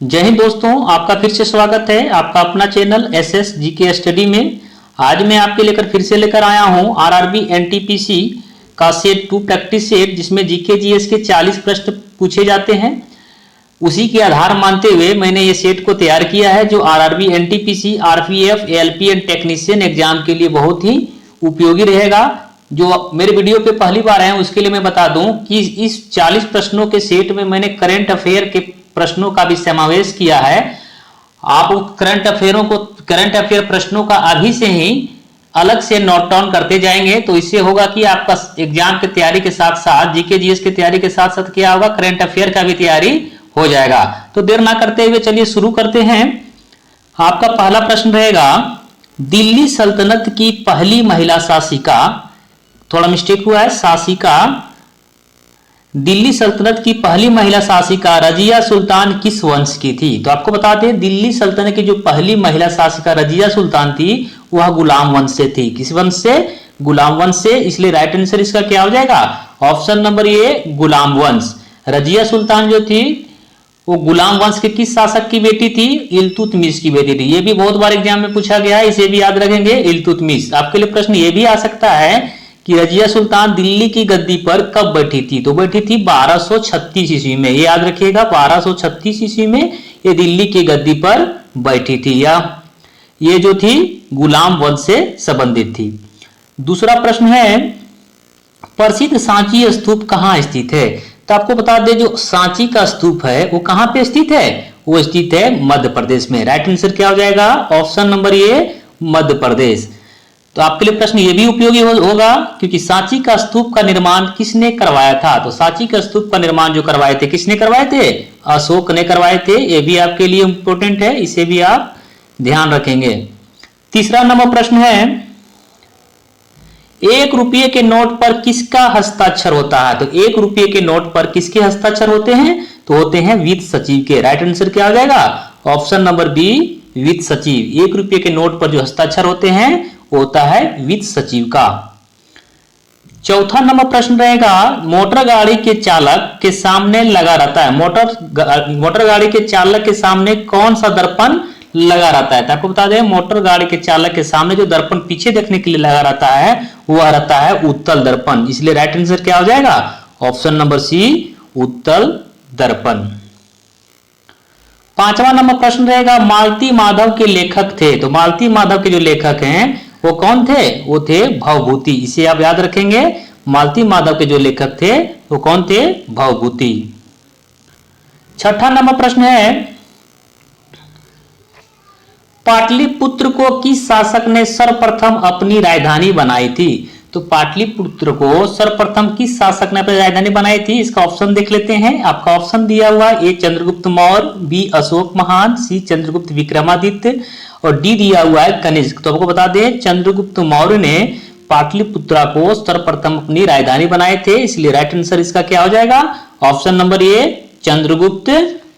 जय हिंद दोस्तों, आपका फिर से स्वागत है आपका अपना चैनल एसएस जीके स्टडी में। आज मैं आपके फिर से लेकर आया हूं आरआरबी एनटीपीसी का सेट 2 प्रैक्टिस सेट, जिसमें जीके जीएस के 40 प्रश्न पूछे जाते हैं। उसी के आधार मानते हुए मैंने ये सेट को तैयार किया है, जो RRB NTPC RPF ALP and technician exam के लिए बहुत ही उपयोगी रहेगा। जो मेरे वीडियो पे पहली बार आए हैं उसके लिए मैं बता दूं कि इस 40 प्रश्नों के सेट में मैंने करंट अफेयर के प्रश्नों का भी समावेश किया है। आप करंट अफेयर प्रश्नों का अभी से ही अलग से नोट डाउन करते जाएंगे, तो इससे होगा कि आपका एग्जाम की तैयारी के साथ साथ जीके जीएस की तैयारी के साथ साथ क्या होगा, करंट अफेयर का भी तैयारी हो जाएगा। तो देर ना करते हुए चलिए शुरू करते हैं। आपका पहला प्रश्न रहेगा, दिल्ली सल्तनत की पहली महिला शासिका, थोड़ा मिस्टेक हुआ है, शासिका, दिल्ली सल्तनत की पहली महिला शासिका रजिया सुल्तान किस वंश की थी? तो आपको बता दें, दिल्ली सल्तनत की जो पहली महिला शासिका रजिया सुल्तान थी वह गुलाम वंश से थी। किस वंश से? गुलाम वंश से। इसलिए राइट आंसर इसका क्या हो जाएगा? ऑप्शन नंबर ए, गुलाम वंश। रजिया सुल्तान जो थी वो गुलाम वंश के किस शासक की बेटी थी? इल्तुतमिश की बेटी थी। ये भी बहुत बार एग्जाम में पूछा गया है, इसे भी याद रखेंगे, इल्तुतमिश। आपके लिए प्रश्न ये भी आ सकता है कि रजिया सुल्तान दिल्ली की गद्दी पर कब बैठी थी? तो बैठी थी 1236 ईस्वी में। ये याद रखिएगा, 1236 ईस्वी में ये दिल्ली की गद्दी पर बैठी थी, या ये जो थी गुलाम वंश से संबंधित थी। दूसरा प्रश्न है, प्रसिद्ध सांची स्तूप कहाँ स्थित है? तो आपको बता दें, जो सांची का स्तूप है वो कहां पे स्थित है? वो स्थित है मध्य प्रदेश में। राइट आंसर क्या हो जाएगा? ऑप्शन नंबर ए, मध्य प्रदेश। तो आपके लिए प्रश्न ये भी उपयोगी होगा, क्योंकि सांची का स्तूप का निर्माण किसने करवाया था? तो सांची का स्तूप का निर्माण जो करवाए थे, किसने करवाए थे? अशोक ने करवाए थे। ये भी आपके लिए इंपॉर्टेंट है, इसे भी आप ध्यान रखेंगे। तीसरा नंबर प्रश्न है, 1 रुपये के नोट पर किसका हस्ताक्षर होता है? तो 1 रुपये के नोट पर किसके हस्ताक्षर होते हैं? तो होते हैं वित्त सचिव के। राइट आंसर क्या हो जाएगा? ऑप्शन नंबर बी, वित्त सचिव। 1 रुपये के नोट पर जो हस्ताक्षर होते हैं होता है वित्त सचिव का। चौथा नंबर प्रश्न रहेगा, मोटर गाड़ी के चालक के सामने लगा रहता है, मोटर गाड़ी के चालक के सामने कौन सा दर्पण लगा रहता है? तो आपको बता दें, मोटर गाड़ी के चालक के सामने जो दर्पण पीछे देखने के लिए लगा रहता है वह रहता है उत्तल दर्पण। इसलिए राइट आंसर क्या हो जाएगा? ऑप्शन नंबर सी, उत्तल दर्पण। पांचवा नंबर प्रश्न रहेगा, मालती माधव के लेखक थे। तो मालती माधव के जो लेखक हैं वो कौन थे? वो थे भवभूति। इसे आप याद रखेंगे, मालती माधव के जो लेखक थे वो कौन थे? भवभूति। छठा नंबर प्रश्न है, पाटलिपुत्र को किस शासक ने सर्वप्रथम अपनी राजधानी बनाई थी? तो पाटलिपुत्र को सर्वप्रथम किस शासक ने अपनी राजधानी बनाई थी? इसका ऑप्शन देख लेते हैं। आपका ऑप्शन दिया हुआ है, ए चंद्रगुप्त मौर्य, बी अशोक महान, सी चंद्रगुप्त विक्रमादित्य और डी दिया हुआ है कनिष्क। तो आपको बता दें, चंद्रगुप्त मौर्य ने पाटलिपुत्रा को सर्वप्रथम अपनी राजधानी बनाए थे। इसलिए राइट आंसर इसका क्या हो जाएगा? ऑप्शन नंबर ए, चंद्रगुप्त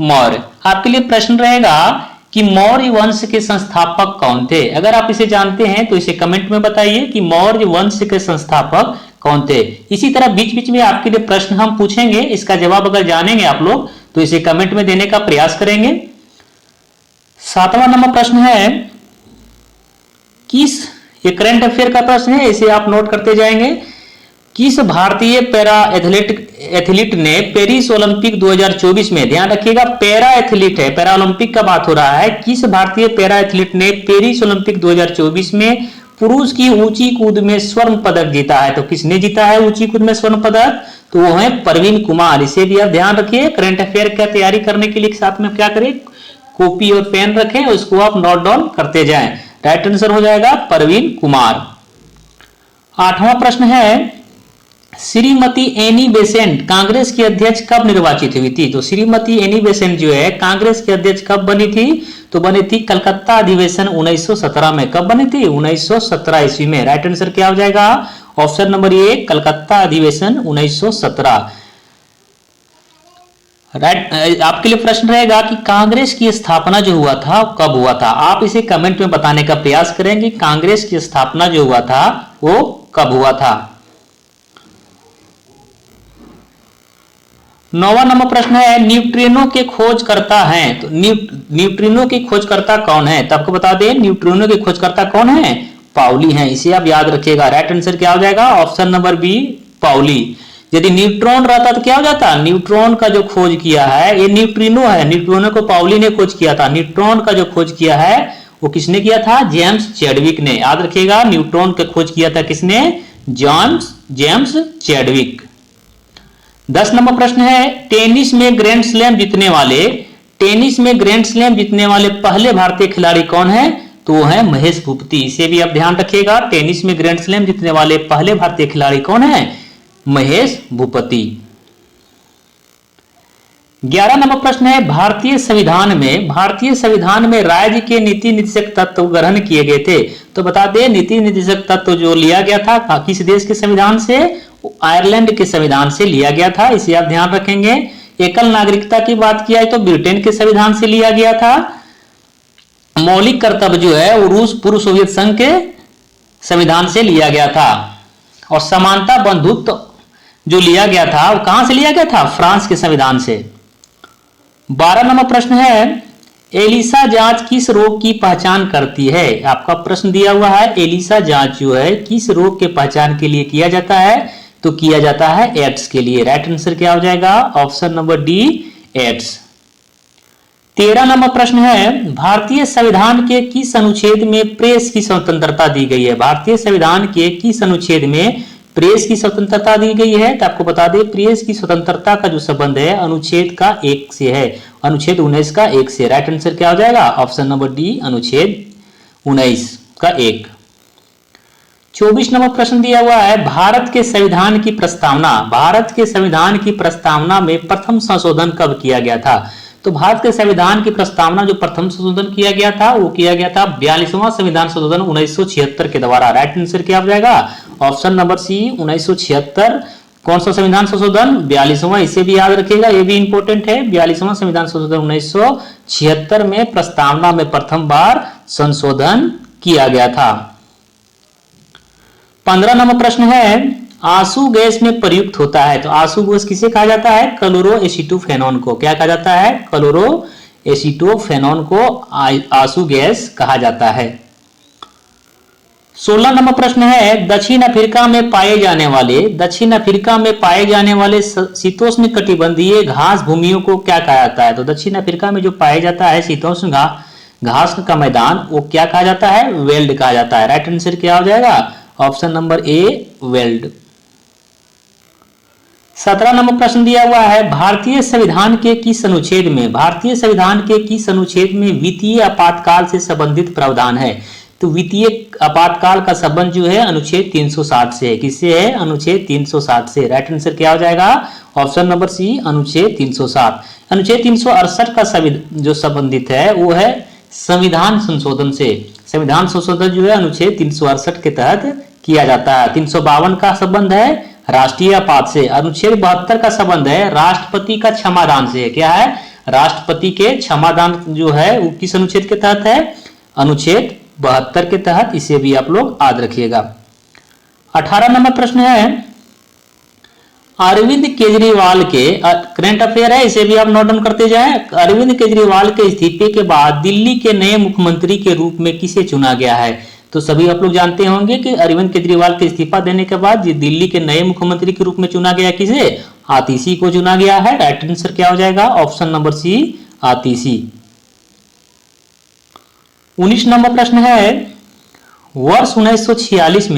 मौर्य। आपके लिए प्रश्न रहेगा कि मौर्य वंश के संस्थापक कौन थे? अगर आप इसे जानते हैं तो इसे कमेंट में बताइए कि मौर्य वंश के संस्थापक कौन थे। इसी तरह बीच बीच में आपके लिए प्रश्न हम पूछेंगे, इसका जवाब अगर जानेंगे आप लोग तो इसे कमेंट में देने का प्रयास करेंगे। सातवां नंबर प्रश्न है, ये करंट अफेयर का प्रश्न है, इसे आप नोट करते जाएंगे। किस भारतीय पैरा एथलीट ने पेरिस ओलंपिक 2024 में, ध्यान रखिएगा पैरा एथलीट है, पैरा ओलंपिक का बात हो रहा है, किस भारतीय पैरा एथलीट ने पेरिस ओलंपिक 2024 में पुरुष की ऊंची कूद में स्वर्ण पदक जीता है? तो किसने जीता है ऊंची कूद में स्वर्ण पदक? तो वो है परवीन कुमार। इसे भी आप ध्यान रखिए, करंट अफेयर का तैयारी करने के लिए साथ में क्या करें, कॉपी और पेन रखें, उसको आप नोट डाउन करते जाएं। राइट आंसर हो जाएगा परवीन कुमार। आठवां प्रश्न है, श्रीमती एनी बेसेंट कांग्रेस की अध्यक्ष कब निर्वाचित हुई थी? तो श्रीमती एनी बेसेंट जो है कांग्रेस की अध्यक्ष कब बनी थी? तो बनी थी कलकत्ता अधिवेशन 1917 में। कब बनी थी? 1917 ईस्वी में। राइट आंसर क्या हो जाएगा? ऑप्शन नंबर ए, कलकत्ता अधिवेशन 1917। राइट। आपके लिए प्रश्न रहेगा कि कांग्रेस की स्थापना जो हुआ था कब हुआ था? आप इसे कमेंट में बताने का प्रयास करेंगे, कांग्रेस की स्थापना जो हुआ था वो कब हुआ था। 9वां नंबर प्रश्न है न्यूट्रिनो के खोजकर्ता हैं, तो न्यूट्रिनो के खोजकर्ता कौन है? तो आपको बता दें न्यूट्रिनो के खोजकर्ता कौन है? पाउली हैं, इसे आप याद रखिएगा। राइट आंसर क्या हो जाएगा? Option number B Pauli. यदि न्यूट्रॉन रहता तो क्या हो जाता? न्यूट्रॉन का जो खोज किया है ये न्यूट्रिनो है, न्यूट्रिनो को पाउली ने खोज किया था। न्यूट्रॉन का जो खोज किया है वो किसने किया था? जेम्स चैडविक ने। याद रखिएगा न्यूट्रॉन का खोज किया था किसने? James Chadwick. 10 नंबर प्रश्न है टेनिस में ग्रैंड स्लैम जीतने वाले पहले भारतीय खिलाड़ी कौन है? तो वो है महेश भूपति। इसे भी आप ध्यान रखिएगा, टेनिस में ग्रैंड स्लैम जीतने वाले पहले भारतीय खिलाड़ी कौन है? महेश भूपति। 11 नंबर प्रश्न है भारतीय संविधान में राज्य के नीति निर्देशक तत्व ग्रहण किए गए थे। तो बता दें नीति निर्देशक तत्व जो लिया गया था किस देश के संविधान से? आयरलैंड के संविधान से लिया गया था, इसे आप ध्यान रखेंगे। एकल नागरिकता की बात किया है तो ब्रिटेन के संविधान से लिया गया था। मौलिक कर्तव्य जो है वो रूस पूर्व सोवियत संघ के संविधान से लिया गया था। और समानता बंधुत्व जो लिया गया था वो कहां से लिया गया था? फ्रांस के संविधान से। 12 नंबर प्रश्न है एलिसा जांच किस रोग की पहचान करती है? आपका प्रश्न दिया हुआ है एलिसा जांच जो है किस रोग के पहचान के लिए किया जाता है? तो किया जाता है एड्स के लिए। राइट आंसर क्या हो जाएगा? Option number D AIDS. 13 number प्रश्न है भारतीय संविधान के किस अनुच्छेद में प्रेस की स्वतंत्रता दी गई है? भारतीय संविधान के किस अनुच्छेद में प्रेस की स्वतंत्रता दी गई है? तो आपको बता दें प्रेस की स्वतंत्रता का जो संबंध है अनुच्छेद का 1 से है, अनुच्छेद 19 का 1 से। राइट आंसर क्या हो जाएगा? ऑप्शन नंबर डी अनुच्छेद 19 का 1। 24 नंबर प्रश्न दिया हुआ है भारत के संविधान की प्रस्तावना में प्रथम संशोधन कब किया गया था? तो भारत के संविधान की प्रस्तावना जो प्रथम संशोधन किया गया था वो किया गया था 42वां संविधान संशोधन 1976 के द्वारा। राइट आंसर क्या हो जाएगा? Option number C 1976। कौन सा संविधान संशोधन? 42वां। इसे भी याद रखिएगा, ये भी इंपॉर्टेंट है। 42वां संविधान संशोधन 1976 में प्रस्तावना में प्रथम बार संशोधन किया गया था। 15 नंबर प्रश्न है आंसू गैस में प्रयुक्त होता है, तो आंसू गैस किसे कहा जाता है? क्लोरोएसिटोफेनॉन को। क्या कहा जाता है? क्लोरोएसिटोफेनॉन को आंसू गैस कहा जाता है। 16 नंबर प्रश्न है दक्षिण अफ्रीका में पाए जाने वाले शीतोष्ण कटिबंधीय घास भूमियों को क्या कहा जाता है? तो दक्षिण अफ्रीका में जो पाया जाता है शीतोष्ण घास का मैदान वो क्या कहा जाता है? वेल्ड कहा जाता है। राइट आंसर क्या हो जाएगा? ऑप्शन नंबर ए वेल्ड। 17 नंबर प्रश्न दिया हुआ है भारतीय संविधान के किस अनुच्छेद में वित्तीय आपातकाल से संबंधित प्रावधान है? तो वित्तीय आपातकाल का संबंध जो है अनुच्छेद 360 से है। किससे है? अनुच्छेद 360 से। राइट आंसर क्या हो जाएगा? ऑप्शन नंबर सी अनुच्छेद 360। अनुच्छेद 368 का जो संबंधित है वो है संविधान संशोधन से। संविधान संशोधन जो है अनुच्छेद 368 के तहत किया जाता है। 352 का संबंध है राष्ट्रीय आपात से। अनुच्छेद 72 का संबंध है राष्ट्रपति का क्षमादान से। क्या है? राष्ट्रपति के क्षमादान जो है वो किस अनुच्छेद के तहत है? अनुच्छेद 72 के तहत। इसे भी आप लोग याद रखिएगा। 18 नंबर प्रश्न है अरविंद केजरीवाल के करंट अफेयर है, इसे भी आप नोट डाउन करते जाएं। अरविंद केजरीवाल के इस्तीफे के बाद दिल्ली के नए मुख्यमंत्री के रूप में किसे चुना गया है? तो सभी आप लोग जानते होंगे कि अरविंद केजरीवाल के इस्तीफा देने के बाद दिल्ली के नए मुख्यमंत्री के रूप में चुना गया किसे? आतिशी को चुना गया है। राइट आंसर क्या हो जाएगा? ऑप्शन नंबर सी आतिशी। 19 नंबर प्रश्न है वर्ष 1946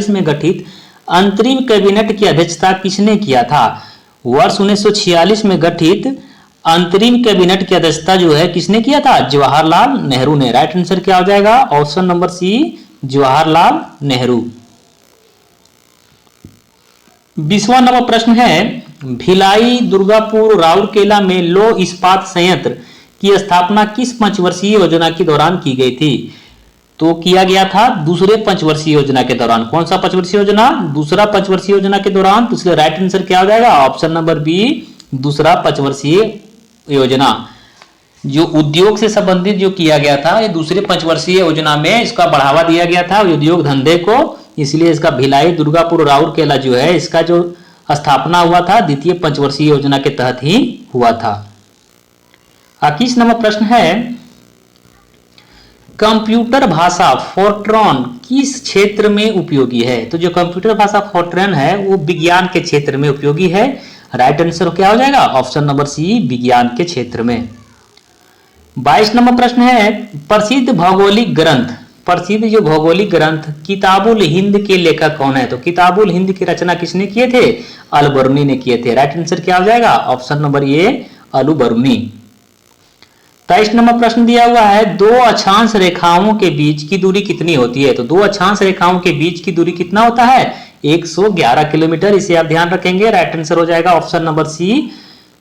में गठित अंतरिम कैबिनेट की अध्यक्षता किसने किया था? वर्ष 1946 में गठित अंतरिम कैबिनेट की अध्यक्षता जो है किसने किया था? जवाहरलाल नेहरू ने। राइट आंसर क्या हो जाएगा? Option number C Jawaharlal Nehru. 20वां नंबर प्रश्न है भिलाई, दुर्गापुर, राउरकेला में लौह इस्पात संयंत्र की स्थापना किस पंचवर्षीय योजना के दौरान की गई थी? तो किया गया था दूसरे पंचवर्षीय योजना के दौरान। कौन सा पंचवर्षीय योजना? दूसरा पंचवर्षीय योजना के दौरान। तो इसलिए राइट आंसर क्या हो जाएगा? ऑप्शन नंबर बी दूसरा पंचवर्षीय योजना। जो उद्योग से संबंधित जो किया गया था ये दूसरे पंचवर्षीय योजना में इसका बढ़ावा दिया गया था उद्योग धंधे को, इसलिए इसका भिलाई, दुर्गापुर, राउरकेला जो है इसका जो स्थापना हुआ था, द्वितीय पंचवर्षीय योजना के तहत ही हुआ था। 21 नंबर प्रश्न है, कंप्यूटर भाषा फोर्ट्रॉन किस क्षेत्र में उपयोगी है? तो जो कंप्यूटर भाषा फोर्ट्रॉन है वो विज्ञान के क्षेत्र में उपयोगी है। राइट आंसर क्या हो जाएगा? ऑप्शन नंबर सी, विज्ञान के क्षेत्र में। 22 नंबर प्रश्न है, प्रसिद्ध भौगोलिक ग्रंथ, प्रसिद्ध जो भौगोलिक ग्रंथ किताबुल हिंद के लेखक कौन है? तो किताबुल हिंद की रचना किसने किए थे? अल बरूनी ने किए थे। राइट आंसर क्या हो जाएगा? Option number A, Al Biruni. 23 number प्रश्न दिया हुआ है, दो अक्षांश रेखाओं के बीच की दूरी कितनी होती है? तो दो अक्षांश रेखाओं के बीच की दूरी कितना होता है? 111 किलोमीटर। इसे आप ध्यान रखेंगे। राइट आंसर हो जाएगा ऑप्शन नंबर सी,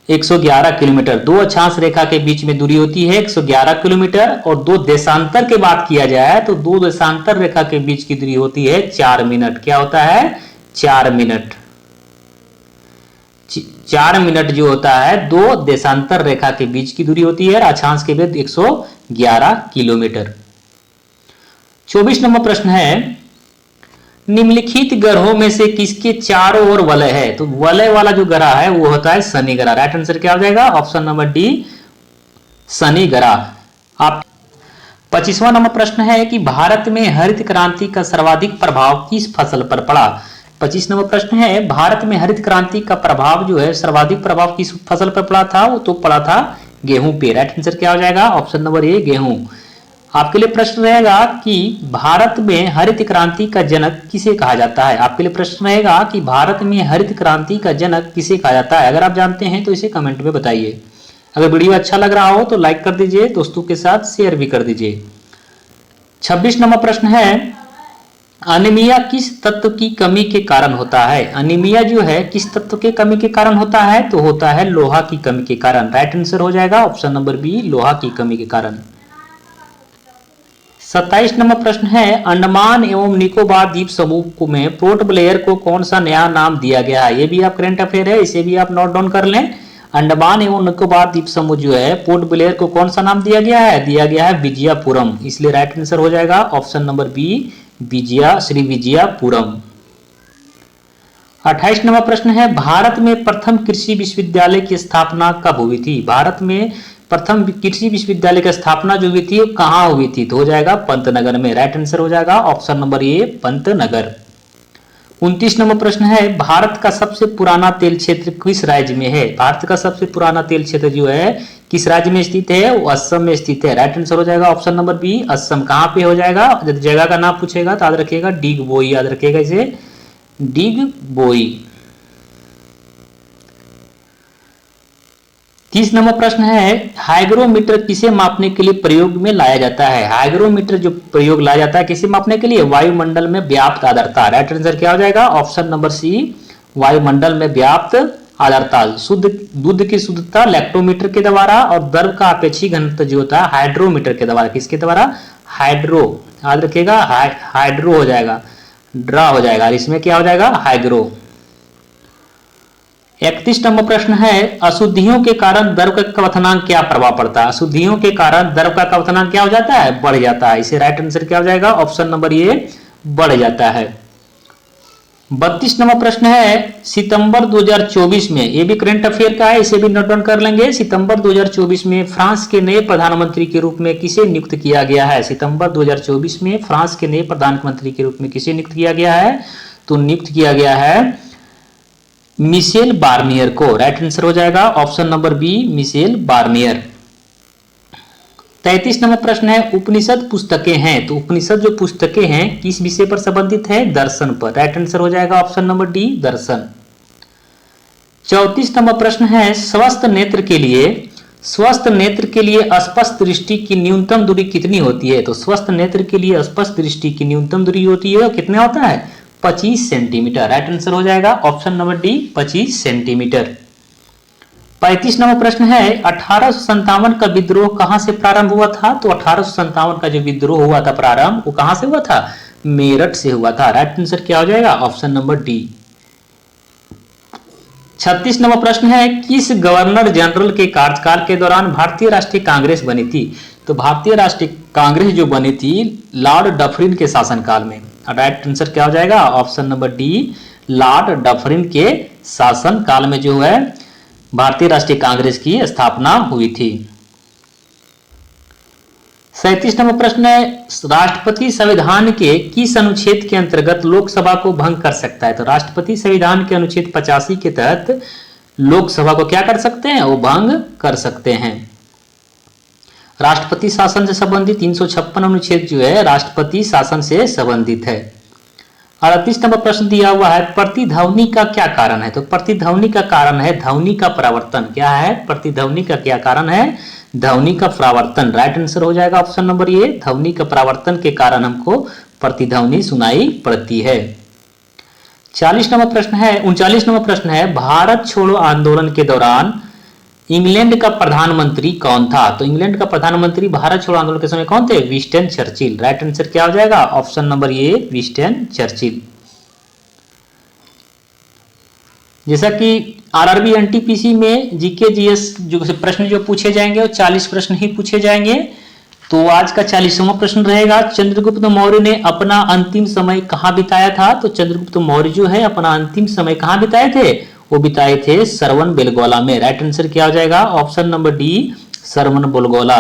111 किलोमीटर। दो अक्षांश रेखा के बीच में दूरी होती है 111 किलोमीटर। और दो देशांतर की बात किया जाए तो दो देशांतर रेखा के बीच की दूरी होती है 4 मिनट। क्या होता है? 4 मिनट। 4 मिनट जो होता है दो देशांतर रेखा के बीच की दूरी होती है। अक्षांश के बीच 111 किलोमीटर। 24 नंबर प्रश्न है, निम्नलिखित ग्रहों में से किसके चारों ओर वलय है? तो वलय वाला जो ग्रह है वो होता है शनि ग्रह। राइट आंसर क्या हो जाएगा? ऑप्शन नंबर डी, शनि ग्रह। आप 25वां नंबर प्रश्न है कि भारत में हरित क्रांति का सर्वाधिक प्रभाव किस फसल पर पड़ा? 25 नंबर प्रश्न है, भारत में हरित क्रांति का प्रभाव जो है सर्वाधिक प्रभाव किस फसल पर पड़ा था? वो तो पड़ा था गेहूं पे। राइट आंसर क्या हो जाएगा? ऑप्शन नंबर ए, गेहूं। आपके लिए प्रश्न रहेगा कि भारत में हरित क्रांति का जनक किसे कहा जाता है? आपके लिए प्रश्न रहेगा कि भारत में हरित क्रांति का जनक किसे कहा जाता है? अगर आप जानते हैं तो इसे कमेंट में बताइए। अगर वीडियो अच्छा लग रहा हो तो लाइक कर दीजिए, दोस्तों के साथ शेयर भी कर दीजिए। 26 नंबर प्रश्न है, अनीमिया किस तत्व की कमी के कारण होता है? अनीमिया जो है किस तत्व के कमी के कारण होता है? तो होता है लोहा की कमी के कारण। राइट आंसर हो जाएगा ऑप्शन नंबर बी, लोहा की कमी के कारण। 27 नंबर प्रश्न है, अंडमान एवं निकोबार द्वीप समूह में पोर्ट ब्लेयर को कौन सा नया नाम दिया गया है? ये भी आप करंट अफेयर है, इसे भी आप नोट डाउन कर लें। अंडमान एवं निकोबार द्वीप समूह जो है पोर्ट ब्लेयर को कौन सा नाम दिया गया है? दिया गया है विजयपुरम। इसलिए राइट आंसर हो जाएगा option number B, Shri Vijayapuram. 28 number प्रश्न है, भारत में प्रथम कृषि विश्वविद्यालय की स्थापना कब हुई थी? भारत में प्रथम कृषि विश्वविद्यालय की स्थापना जो हुई थी कहां हुई थी? तो हो जाएगा पंतनगर में। राइट आंसर हो जाएगा ऑप्शन नंबर ए, पंतनगर। 29 नंबर प्रश्न है, भारत का सबसे पुराना तेल क्षेत्र किस राज्य में है? भारत का सबसे पुराना तेल क्षेत्र जो है किस राज्य में स्थित है? वो असम में स्थित है। राइट आंसर हो जाएगा ऑप्शन नंबर बी, असम। कहां पे हो जाएगा? जब जगह का नाम पूछेगा तो याद रखिएगा डिगबोई, याद रखिएगा इसे, डिगबोई। 30 नंबर प्रश्न है, हाइग्रोमीटर किसे मापने के लिए प्रयोग में लाया जाता है? हाइग्रोमीटर जो प्रयोग लाया जाता है किसे मापने के लिए? वायुमंडल में व्याप्त आर्द्रता। राइट आंसर क्या हो जाएगा? ऑप्शन नंबर सी, वायुमंडल में व्याप्त आर्द्रता। शुद्ध दूध की शुद्धता लैक्टोमीटर के द्वारा, और द्रव का अपेक्षित घनत्व जो होता है हाइड्रोमीटर के द्वारा। किसके द्वारा? हाइड्रो, याद रखिएगा हाइड्रो हो जाएगा, ड्रा हो जाएगा, इसमें क्या हो जाएगा? हाइग्रो। 31 नंबर प्रश्न है, अशुद्धियों के कारण द्रव का क्वथनांक क्या प्रभाव पड़ता है? अशुद्धियों के कारण द्रव का क्वथनांक क्या हो जाता है? बढ़ जाता है। इसे राइट आंसर क्या हो जाएगा? ऑप्शन नंबर ए, बढ़ जाता है। 32 नंबर प्रश्न है, सितंबर 2024 में, ये भी करंट अफेयर का है, इसे भी नोट डाउन कर लेंगे। सितंबर 2024 में फ्रांस के नए प्रधानमंत्री के रूप में किसे नियुक्त किया गया है? सितंबर 2024 में फ्रांस के नए प्रधानमंत्री के रूप में किसे नियुक्त किया गया है? तो नियुक्त किया गया है मिशेल बार्नियर को। राइट आंसर हो जाएगा option number B, Michel Barnier. 33 number प्रश्न है, उपनिषद पुस्तकें हैं, तो उपनिषद जो पुस्तकें हैं किस विषय पर संबंधित है? दर्शन पर। राइट आंसर हो जाएगा ऑप्शन नंबर डी, दर्शन। 34 नंबर प्रश्न है, स्वस्थ नेत्र के लिए स्पष्ट दृष्टि की न्यूनतम दूरी कितनी होती है? तो स्वस्थ नेत्र के लिए स्पष्ट दृष्टि की न्यूनतम दूरी होती है, कितना होता है? 25 सेंटीमीटर। राइट आंसर हो जाएगा option number D, 25 centimetre. 35 number प्रश्न है, 1857 का विद्रोह कहां से प्रारंभ हुआ था? तो 1857 का जो विद्रोह हुआ था प्रारंभ, वो कहां से हुआ था? मेरठ से हुआ था। राइट आंसर क्या हो जाएगा? Option number D. 36 नंबर प्रश्न है, किस गवर्नर जनरल के कार्यकाल के दौरान भारतीय राष्ट्रीय कांग्रेस बनी थी? तो भारतीय राष्ट्रीय कांग्रेस जो बनी थी लॉर्ड डफरिन के शासनकाल में। राइट आंसर क्या हो जाएगा? Option number D, Lord Dufferin के शासन काल में जो है भारतीय राष्ट्रीय कांग्रेस की स्थापना हुई थी। 37 नंबर प्रश्न है, राष्ट्रपति संविधान के किस अनुच्छेद के अंतर्गत लोकसभा को भंग कर सकता है? तो राष्ट्रपति संविधान के अनुच्छेद 85 के तहत लोकसभा को क्या कर सकते हैं? वो भंग कर सकते हैं। राष्ट्रपति शासन से संबंधित 356 अनुच्छेद जो है राष्ट्रपति शासन से संबंधित है। 38 नंबर प्रश्न दिया हुआ है, प्रतिध्वनि का क्या कारण है? तो प्रतिध्वनि का कारण है ध्वनि का परावर्तन। क्या है? प्रतिध्वनि का क्या कारण है? ध्वनि का परावर्तन। राइट आंसर हो जाएगा ऑप्शन नंबर ए, ध्वनि का परावर्तन के कारण हमको प्रतिध्वनि सुनाई पड़ती है। 39 नंबर प्रश्न है, भारत छोड़ो आंदोलन के दौरान इंग्लैंड का प्रधानमंत्री कौन था? तो इंग्लैंड का प्रधानमंत्री भारत छोड़ो आंदोलन के समय कौन थे? Winston Churchill. राइट आंसर क्या हो जाएगा? ऑप्शन नंबर ए, विंस्टन चर्चिल। जैसा कि आरआरबी एनटीपीसी में जीके जीएस जो प्रश्न जो पूछे जाएंगे वो 40 प्रश्न ही पूछे जाएंगे। तो आज का 40वां प्रश्न रहेगा, चंद्रगुप्त मौर्य ने अपना अंतिम समय कहां बिताया था? तो चंद्रगुप्त मौर्य जो है अपना अंतिम समय कहां बिताए थे? वो बिताए थे श्रवण बेलगोला में। राइट आंसर क्या हो जाएगा? ऑप्शन नंबर डी, श्रवण बेलगोला।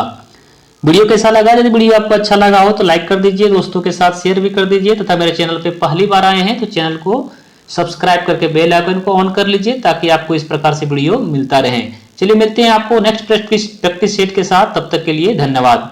वीडियो कैसा लगा? यदि वीडियो आपको अच्छा लगा हो तो लाइक कर दीजिए, दोस्तों के साथ शेयर भी कर दीजिए, तथा मेरे चैनल पे पहली बार आए हैं तो चैनल को सब्सक्राइब करके बेल आइकन को ऑन कर लीजिए ताकि आपको इस प्रकार से वीडियो मिलता रहे। चलिए मिलते हैं आपको नेक्स्ट प्रैक्टिस सेट के साथ, तब तक के लिए धन्यवाद।